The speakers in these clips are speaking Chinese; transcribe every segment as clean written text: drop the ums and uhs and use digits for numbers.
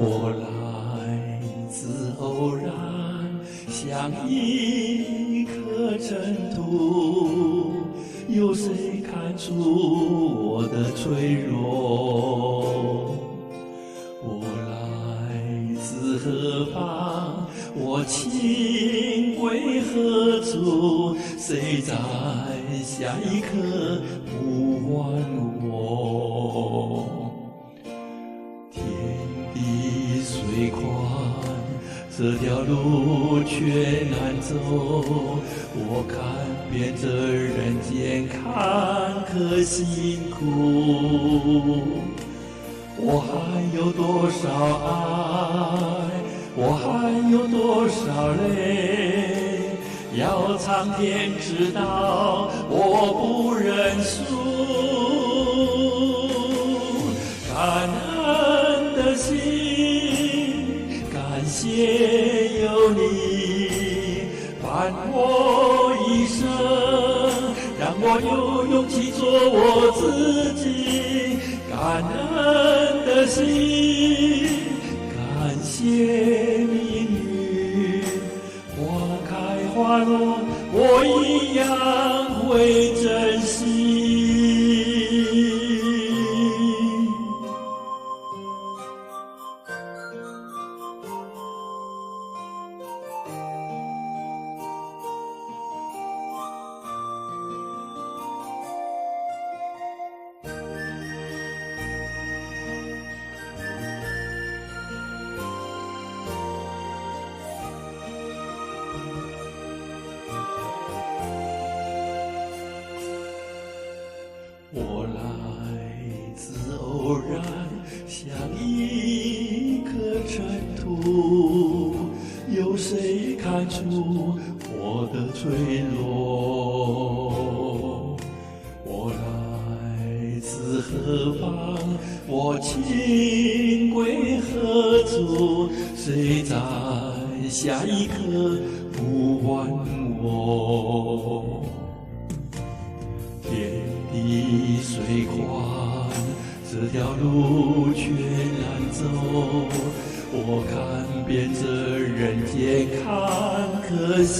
我来自偶然，像一颗尘土，有谁看出我的脆弱？我来自何方？我情归何处？谁在下一刻呼唤我？天地虽宽，这条路却难走。我看遍这人间坎坷辛苦，我还有多少爱？我还有多少泪？要苍天知道，我不认输。感恩的心，感谢有你伴我一生，让我有勇气做我自己。感恩的心，感谢命运，花开花落，我一样会珍惜。我来自偶然，像一颗尘土，有谁看出我的脆弱？我来自何方？我情归何处？谁在下一刻呼唤我？天地虽宽，这条路却难走。我看遍这人间坎坷辛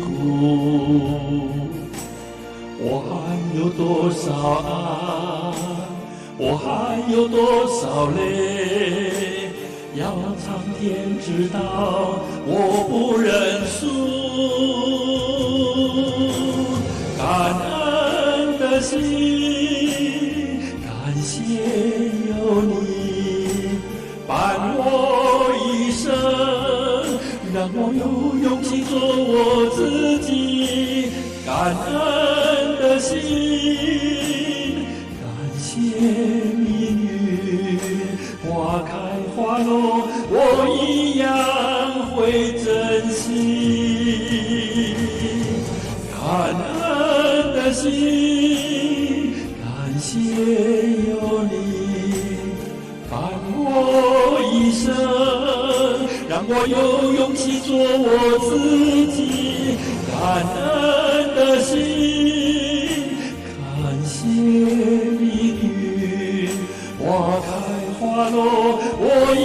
苦，我还有多少爱？我还有多少泪？要苍天知道，我不认输。感恩的心，感谢有你伴我一生，让我有勇气做我自己。感恩的心，感谢命运，花开花落，我一样会珍惜。感恩的心，感谢有你伴我一生，让我有勇气做我自己。感恩的心，感谢命运，花开花落，我一